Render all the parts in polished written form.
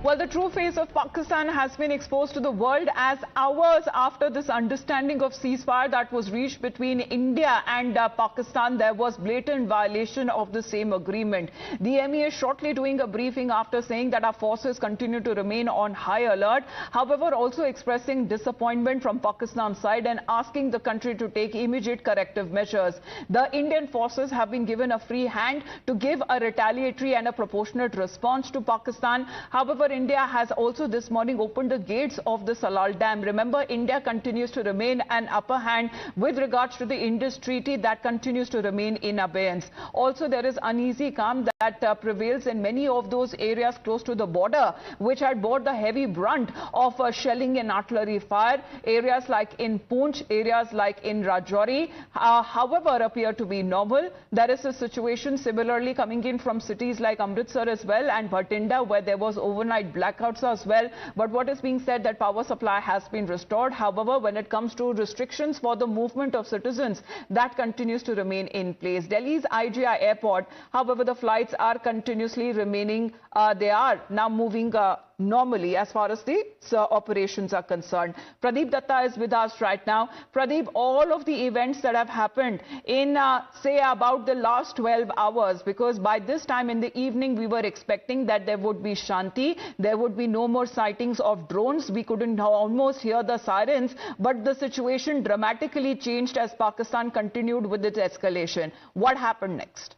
Well, the true face of Pakistan has been exposed to the world as hours after this understanding of ceasefire that was reached between India and Pakistan, there was blatant violation of the same agreement. The MEA shortly doing a briefing after saying that our forces continue to remain on high alert. However, also expressing disappointment from Pakistan's side and asking the country to take immediate corrective measures. The Indian forces have been given a free hand to give a retaliatory and a proportionate response to Pakistan. However, India has also this morning opened the gates of the Salal Dam. Remember, India continues to remain an upper hand with regards to the Indus Treaty that continues to remain in abeyance. Also, there is uneasy calm that prevails in many of those areas close to the border, which had bore the heavy brunt of shelling and artillery fire. Areas like in Poonch, areas like in Rajouri, however, appear to be normal. There is a situation similarly coming in from cities like Amritsar as well and Bhatinda, where there was overnight blackouts as well. But what is being said that power supply has been restored. However, when it comes to restrictions for the movement of citizens, that continues to remain in place. Delhi's IGI airport, however, the flights are continuously remaining, they are now moving normally as far as the operations are concerned. Pradeep Datta is with us right now. Pradeep, all of the events that have happened in, say, about the last 12 hours, because by this time in the evening, we were expecting that there would be Shanti, there would be no more sightings of drones. We couldn't almost hear the sirens, but the situation dramatically changed as Pakistan continued with its escalation. What happened next?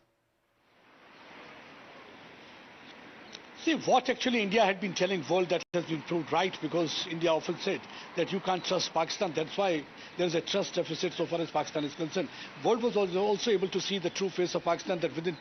See, what actually India had been telling the world that has been proved right, because India often said that you can't trust Pakistan. That's why there's a trust deficit so far as Pakistan is concerned. World was also able to see the true face of Pakistan, that within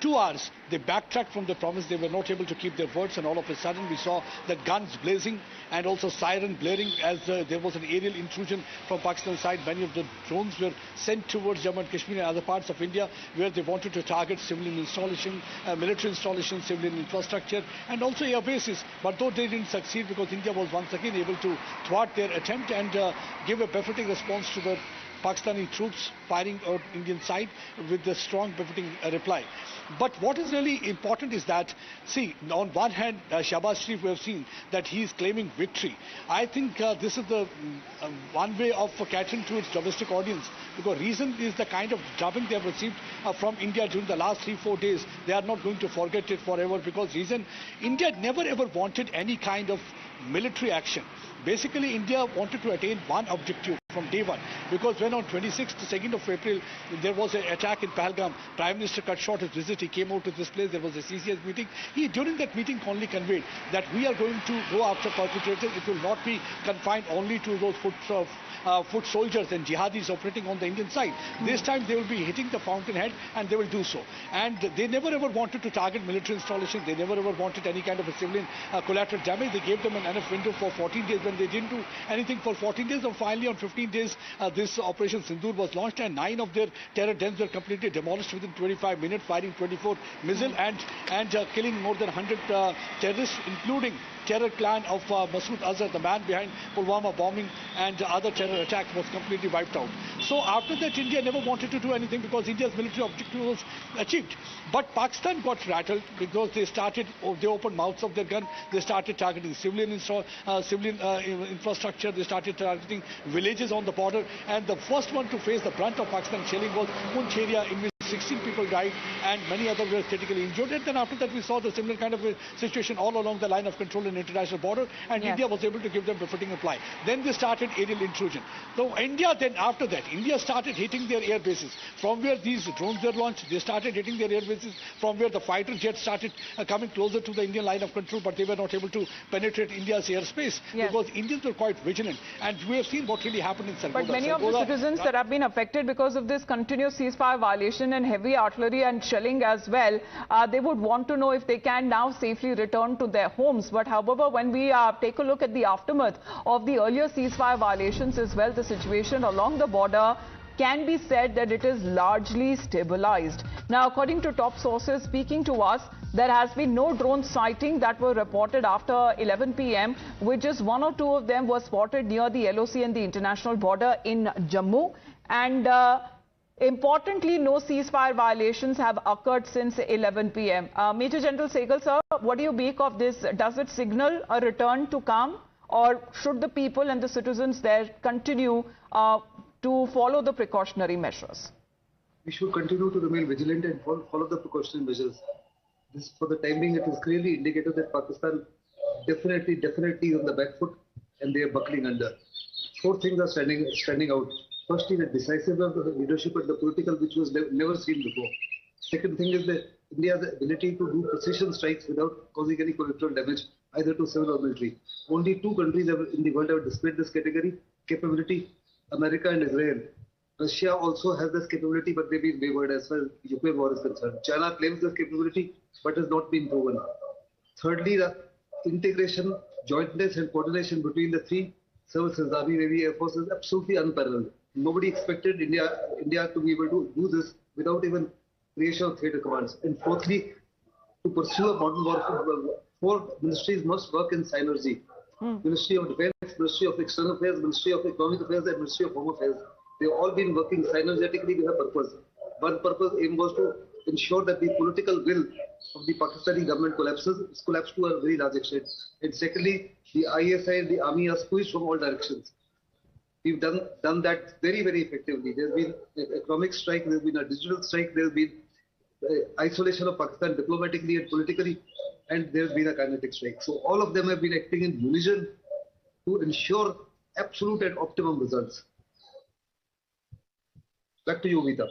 2 hours they backtracked from the promise. They were not able to keep their words, and all of a sudden we saw that guns blazing and also siren blaring as there was an aerial intrusion from Pakistan's side. Many of the drones were sent towards Jammu and Kashmir and other parts of India where they wanted to target civilian installation, military installations, civilian infrastructure, and also air bases. But though they didn't succeed, because India was once again able to thwart their attempt and give a befitting response to the Pakistani troops firing on Indian side with the strong befitting reply. But what is really important is that, see, on one hand, Shahbaz Sharif, we have seen that he is claiming victory. I think this is the one way of catering to its domestic audience, because reason is the kind of drubbing they have received from India during the last 3-4 days. They are not going to forget it forever, because reason, India never ever wanted any kind of military action. Basically, India wanted to attain one objective from day one, because when on 26th, 2nd of April, there was an attack in Pahalgam, Prime Minister cut short his visit. He came out to this place. There was a CCS meeting. He, during that meeting, only conveyed that we are going to go after perpetrators. It will not be confined only to those foot soldiers and jihadis operating on the Indian side. This time they will be hitting the fountainhead, and they will do so. And they never ever wanted to target military installations. They never ever wanted any kind of a civilian collateral damage. They gave them an enough window for 14 days. When they didn't do anything for 14 days, and finally on 15 days, this Operation Sindoor was launched, and 9 of their terror dens were completely demolished within 25 minutes, firing 24 missiles and killing more than 100 terrorists, including terror clan of Masood Azhar, the man behind Pulwama bombing and other terror attacks, was completely wiped out. So after that, India never wanted to do anything, because India's military objective was achieved. But Pakistan got rattled, because they opened mouths of their gun. They started targeting civilian infrastructure. They started targeting villages on the border. And the first one to face the brunt of Pakistan shelling was Poonch area, in which 16 people died and many others were critically injured. And then after that, we saw the similar kind of a situation all along the line of control in international border, and India was able to give them befitting reply. Then they started aerial intrusion. So India, then after that, India started hitting their air bases. From where these drones were launched, they started hitting their air bases. From where the fighter jets started coming closer to the Indian line of control, but they were not able to penetrate India's airspace, because Indians were quite vigilant. And we have seen what really happened in Sargodha. But many of the citizens that have been affected because of this continuous ceasefire violation and heavy artillery and shelling as well, they would want to know if they can now safely return to their homes. But however, when we take a look at the aftermath of the earlier ceasefire violations as well, the situation along the border can be said that it is largely stabilized. Now, according to top sources speaking to us, there has been no drone sighting that were reported after 11 p.m., which is 1 or 2 of them were spotted near the LOC and the international border in Jammu. And Importantly, no ceasefire violations have occurred since 11 p.m. Major General Sehgal, sir, what do you make of this? Does it signal a return to calm, or should the people and the citizens there continue to follow the precautionary measures? We should continue to remain vigilant and follow the precautionary measures. This, for the time being, it is clearly indicated that Pakistan definitely is on the back foot and they are buckling under. Four things are standing out. Firstly, the decisiveness of the leadership and the political, which was never seen before. Second thing is that India's ability to do precision strikes without causing any collateral damage, either to civil or military. Only two countries in the world have displayed this capability, America and Israel. Russia also has this capability, but they've been wavered as far as Ukraine war is concerned. China claims this capability, but has not been proven. Thirdly, the integration, jointness and coordination between the three services, Army, Navy, Air Force, is absolutely unparalleled. Nobody expected India to be able to do this without even creation of theatre commands. And fourthly, to pursue a modern warfare, four ministries must work in synergy. Ministry of Defense, Ministry of External Affairs, Ministry of Economic Affairs and Ministry of Home Affairs. They've all been working synergetically with a purpose. One purpose aim was to ensure that the political will of the Pakistani government collapses. It's collapsed to a very large extent. And secondly, the ISI and the army are squeezed from all directions. We've done that very, very effectively. There's been an economic strike, there's been a digital strike, there's been isolation of Pakistan diplomatically and politically, and there's been a kinetic strike. So all of them have been acting in unison to ensure absolute and optimum results. Back to you, Vita.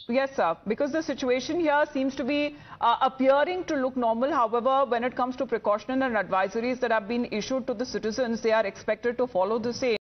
Yes, sir. Because the situation here seems to be appearing to look normal. However, when it comes to precaution and advisories that have been issued to the citizens, they are expected to follow the same.